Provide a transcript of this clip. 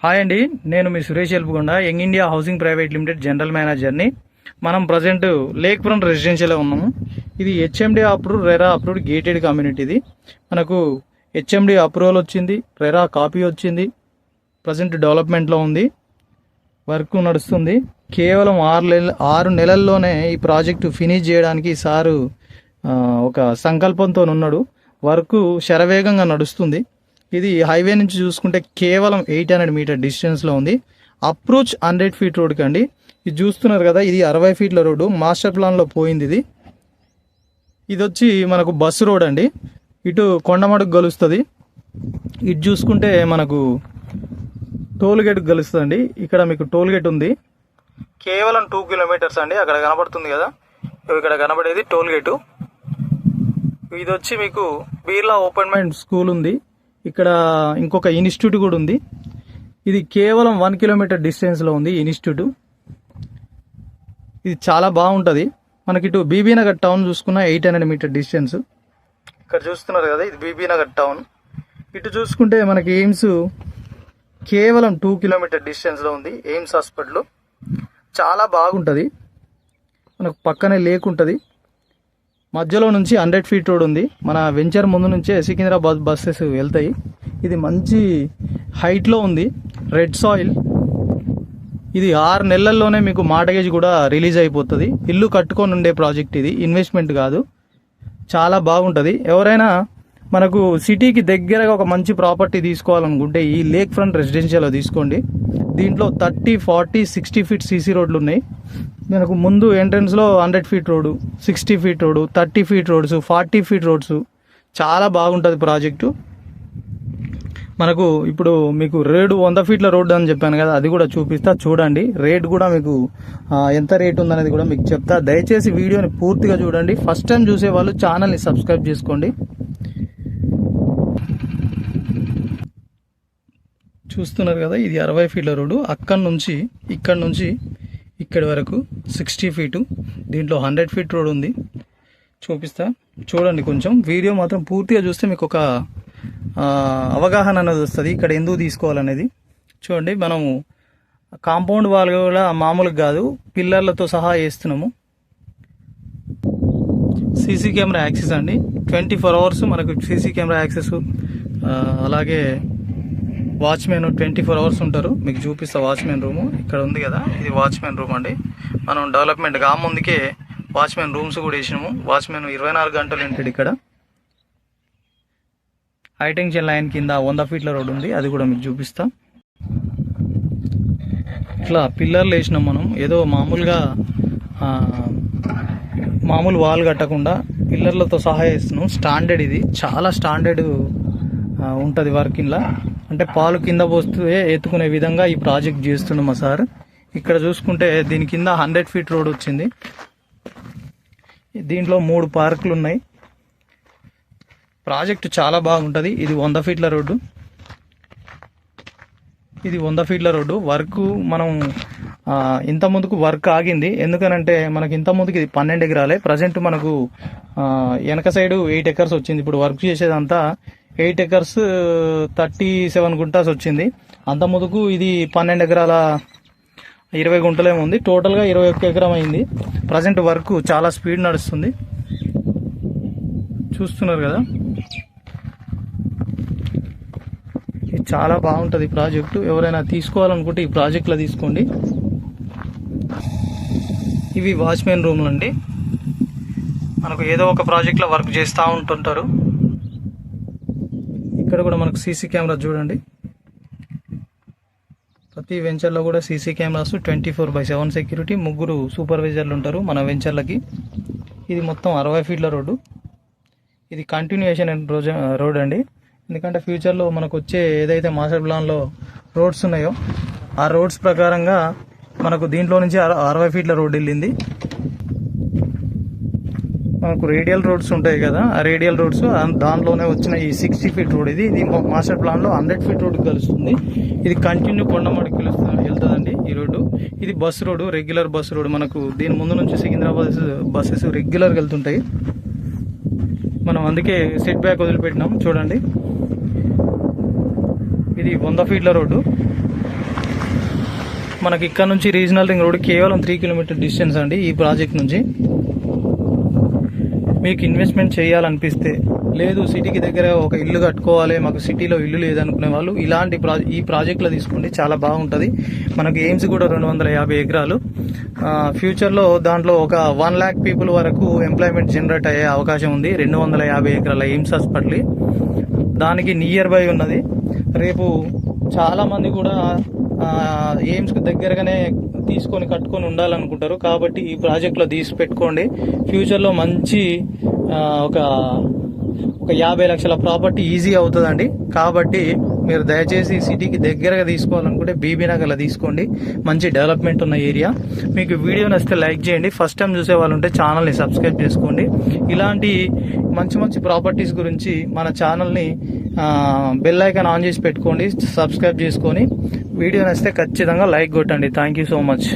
Hi అండి, నేను మీ Suresh ఎల్పుకొండ, young India housing private limited general మేనేజర్ని. మనం ప్రజెంట్ లేక్ ఫ్రంట్ రెసిడెన్షియల్లో ఉన్నాము. ఇది HMD approve, RERA approved gated community. ఇది మనకు హెచ్ఎండి అప్రూవల్ వచ్చింది, రెరా కాపీ వచ్చింది. ప్రజెంట్ డెవలప్మెంట్లో ఉంది, వర్క్ నడుస్తుంది. కేవలం 6 నెలల్లోనే ఈ ప్రాజెక్టు ఫినిష్ చేయడానికి సారు ఒక సంకల్పంతో ఉన్నాడు. వర్క్ శరవేగంగా నడుస్తుంది. ఇది హైవే నుంచి చూసుకుంటే కేవలం 800 మీటర్ డిస్టెన్స్లో ఉంది. అప్రోచ్ 100 ఫీట్ రోడ్కి అండి. ఇది చూస్తున్నారు కదా, ఇది 60 ఫీట్ల రోడ్డు, మాస్టర్ ప్లాన్లో పోయింది. ఇది వచ్చి మనకు బస్సు రోడ్ అండి. ఇటు కొండమడుగు గలుస్తుంది. ఇటు చూసుకుంటే మనకు టోల్ గేట్ గలుస్తుందండి. ఇక్కడ మీకు టోల్ గేట్ ఉంది. కేవలం 2 కిలోమీటర్స్ అండి. అక్కడ కనబడుతుంది కదా, ఇక్కడ కనబడేది టోల్ గేటు. ఇది వచ్చి మీకు బిర్లా ఓపెన్ మైండ్ స్కూల్ ఉంది. ఇక్కడ ఇంకొక ఇన్స్టిట్యూట్ కూడా ఉంది. ఇది కేవలం 1 కిలోమీటర్ డిస్టెన్స్లో ఉంది ఇన్స్టిట్యూట్. ఇది చాలా బాగుంటుంది. మనకి ఇటు బీబీ నగర్ టౌన్ చూసుకున్న 800 మీటర్ డిస్టెన్స్. ఇక్కడ చూస్తున్నారు కదా, ఇది బీబీ నగర్ టౌన్. ఇటు చూసుకుంటే మనకి ఎయిమ్స్ కేవలం 2 కిలోమీటర్ డిస్టెన్స్లో ఉంది. ఎయిమ్స్ హాస్పిటల్ చాలా బాగుంటుంది. మనకు పక్కనే లేక్ ఉంటుంది. మధ్యలో నుంచి 100 ఫీట్ రోడ్ ఉంది. మన వెంచర్ ముందు నుంచే సికింద్రాబాద్ బస్సెస్ వెళ్తాయి. ఇది మంచి హైట్లో ఉంది. Red soil. ఇది 6 నెలల్లోనే మీకు మార్టగేజ్ కూడా రిలీజ్ అయిపోతుంది. ఇల్లు కట్టుకొని ఉండే ప్రాజెక్ట్ ఇది, ఇన్వెస్ట్మెంట్ కాదు. చాలా బాగుంటుంది. ఎవరైనా మనకు సిటీకి దగ్గరగా ఒక మంచి ప్రాపర్టీ తీసుకోవాలనుకుంటే ఈ లేక్ ఫ్రంట్ రెసిడెన్షియల్లో తీసుకోండి. దీంట్లో 30, 40, 60 ఫీట్ సీసీ రోడ్లు ఉన్నాయి. మనకు ముందు ఎంట్రన్స్లో 100 feet road, 60 feet road, 30 feet roads, 40 feet roads. చాలా బాగుంటుంది ప్రాజెక్టు. మనకు ఇప్పుడు మీకు రేటు 100 ఫీట్ల రోడ్డు అని చెప్పాను కదా, అది కూడా చూపిస్తా చూడండి. రేట్ కూడా మీకు ఎంత రేట్ ఉందనేది కూడా మీకు చెప్తా. దయచేసి వీడియోని పూర్తిగా చూడండి. ఫస్ట్ టైం చూసే వాళ్ళు ఛానల్ని సబ్స్క్రైబ్ చేసుకోండి. చూస్తున్నారు కదా, ఇది 60 ఫీట్ల రోడ్డు. ఇక్కడ నుంచి ఇక్కడి వరకు 60 ఫీటు. దీంట్లో 100 ఫీట్ రోడ్ ఉంది. చూపిస్తా చూడండి. కొంచెం వీడియో మాత్రం పూర్తిగా చూస్తే మీకు ఒక అవగాహన అనేది వస్తుంది, ఇక్కడ ఎందుకు తీసుకోవాలనేది. చూడండి, మనము కాంపౌండ్ వాల్ కూడా మామూలుగా కాదు, పిల్లర్లతో సహా వేస్తున్నాము. సీసీ కెమెరా యాక్సెస్ అండి. 24 అవర్స్ మనకు సీసీ కెమెరా యాక్సెస్. అలాగే వాచ్మెన్ 24 అవర్స్ ఉంటారు. మీకు చూపిస్తా. వాచ్మెన్ రూము ఇక్కడ ఉంది కదా, ఇది వాచ్మెన్ రూమ్ అండి. మనం డెవలప్మెంట్ ముందుకే వాచ్మెన్ రూమ్స్ కూడా వేసినాము. వాచ్మెన్ 24 గంటలు ఉంటాడు ఇక్కడ. హైటెన్షన్ లైన్ కింద 100 ఫీట్ల రోడ్ ఉంది, అది కూడా మీకు చూపిస్తా. ఇట్లా పిల్లర్లు వేసినాం మనం. ఏదో మామూలు వాల్ కట్టకుండా పిల్లర్లతో సహా వేస్తున్నాం. స్టాండర్డ్, ఇది చాలా స్టాండర్డ్ ఉంటుంది వర్క్. ఇలా అంటే పాలు కింద పోస్తే ఎత్తుకునే విధంగా ఈ ప్రాజెక్ట్ చేస్తున్నాం మా సార్. ఇక్కడ చూసుకుంటే దీని కింద 100 ఫీట్ రోడ్ వచ్చింది. దీంట్లో 3 పార్కులు ఉన్నాయి. ప్రాజెక్టు చాలా బాగుంటుంది. ఇది 100 ఫీట్ల రోడ్డు. వర్క్ మనం ఇంత ముందుకు వర్క్ ఆగింది. ఎందుకనంటే మనకి ఇంత ముందుకు ఇది 12 ఎకరాలే. ప్రజెంట్ మనకు వెనక సైడ్ 8 ఎకర్స్ వచ్చింది. ఇప్పుడు వర్క్ చేసేదంతా 8 ఎకర్స్ 37 గుంటాస్ వచ్చింది. అంత ముందుకు ఇది 12 ఎకరాల 20 గుంటలేమో ఉంది. టోటల్గా 21 ఎకరం అయింది. ప్రజెంట్ వర్క్ చాలా స్పీడ్ నడుస్తుంది. చూస్తున్నారు కదా, ఇది చాలా బాగుంటుంది ప్రాజెక్టు. ఎవరైనా తీసుకోవాలనుకుంటే ఈ ప్రాజెక్ట్లో తీసుకోండి. ఇవి వాచ్మెన్ రూమ్లు అండి. మనకు ఏదో ఒక ప్రాజెక్ట్లో వర్క్ చేస్తూ ఉంటుంటారు. ఇక్కడ కూడా మనకు సీసీ కెమెరా చూడండి. ప్రతి వెంచర్లో కూడా సీసీ కెమెరాస్, 24/7 సెక్యూరిటీ. 3 సూపర్వైజర్లు ఉంటారు మన వెంచర్లకి. ఇది మొత్తం 60 ఫీట్ల రోడ్డు. ఇది కంటిన్యూయేషన్ రోడ్ అండి. ఎందుకంటే ఫ్యూచర్లో మనకు వచ్చే ఏదైతే మాస్టర్ ప్లాన్లో రోడ్స్ ఉన్నాయో ఆ రోడ్స్ ప్రకారంగా మనకు దీంట్లో నుంచి 60 ఫీట్ల రోడ్ వెళ్ళింది. మనకు రేడియల్ రోడ్స్ ఉంటాయి కదా, ఆ రేడియల్ రోడ్స్ దానిలోనే వచ్చిన ఈ 60 ఫీట్ రోడ్. ఇది మాస్టర్ ప్లాన్లో 100 ఫీట్ రోడ్కి కలుస్తుంది. ఇది కంటిన్యూ కొండమడికి వెళ్తుందండి ఈ రోడ్డు. ఇది bus road, regular bus road. మనకు దీని ముందు నుంచి సికింద్రాబాద్ బస్సెస్ రెగ్యులర్గా వెళ్తుంటాయి. మనం అందుకే సెట్ బ్యాక్ వదిలిపెట్టినాం. చూడండి, ఇది 100 ఫీట్ల రోడ్డు. మనకి ఇక్కడ నుంచి రీజనల్ రింగ్ రోడ్ కేవలం 3 కిలోమీటర్ డిస్టెన్స్ అండి ఈ ప్రాజెక్ట్ నుంచి. మీకు ఇన్వెస్ట్మెంట్ చేయాలనిపిస్తే, లేదు సిటీకి దగ్గర ఒక ఇల్లు కట్టుకోవాలి, మాకు సిటీలో ఇల్లు లేదనుకునే వాళ్ళు ఇలాంటి ఈ ప్రాజెక్టులో తీసుకోండి, చాలా బాగుంటుంది. మనకి ఎయిమ్స్ కూడా 250 ఎకరాలు. ఫ్యూచర్లో దాంట్లో ఒక 1 lakh పీపుల్ వరకు ఎంప్లాయ్మెంట్ జనరేట్ అయ్యే అవకాశం ఉంది. 250 ఎకరాల ఎయిమ్స్ హాస్పిటల్ దానికి నియర్ బై ఉన్నది. రేపు చాలామంది కూడా ఎయిమ్స్కి దగ్గరగానే తీసుకొని కట్టుకొని ఉండాలనుకుంటారు. కాబట్టి ఈ ప్రాజెక్ట్లో తీసి పెట్టుకోండి. ఫ్యూచర్లో మంచి ఒక 50 లక్షల ప్రాపర్టీ ఈజీ అవుతుందండి. కాబట్టి మీరు దయచేసి సిటీకి దగ్గరగా తీసుకోవాలనుకుంటే బీబీ నగర్లో తీసుకోండి, మంచి డెవలప్మెంట్ ఉన్న ఏరియా. మీకు వీడియో నచ్చితే లైక్ చేయండి. ఫస్ట్ టైం చూసే వాళ్ళు ఉంటే ఛానల్ని సబ్స్క్రైబ్ చేసుకోండి. ఇలాంటి మంచి మంచి ప్రాపర్టీస్ గురించి మన ఛానల్ని బెల్ ఐకాన్ ఆన్ చేసి పెట్టుకోండి, సబ్స్క్రైబ్ చేసుకొని. వీడియో నచ్చితే ఖచ్చితంగా లైక్ కొట్టండి. Thank you so much.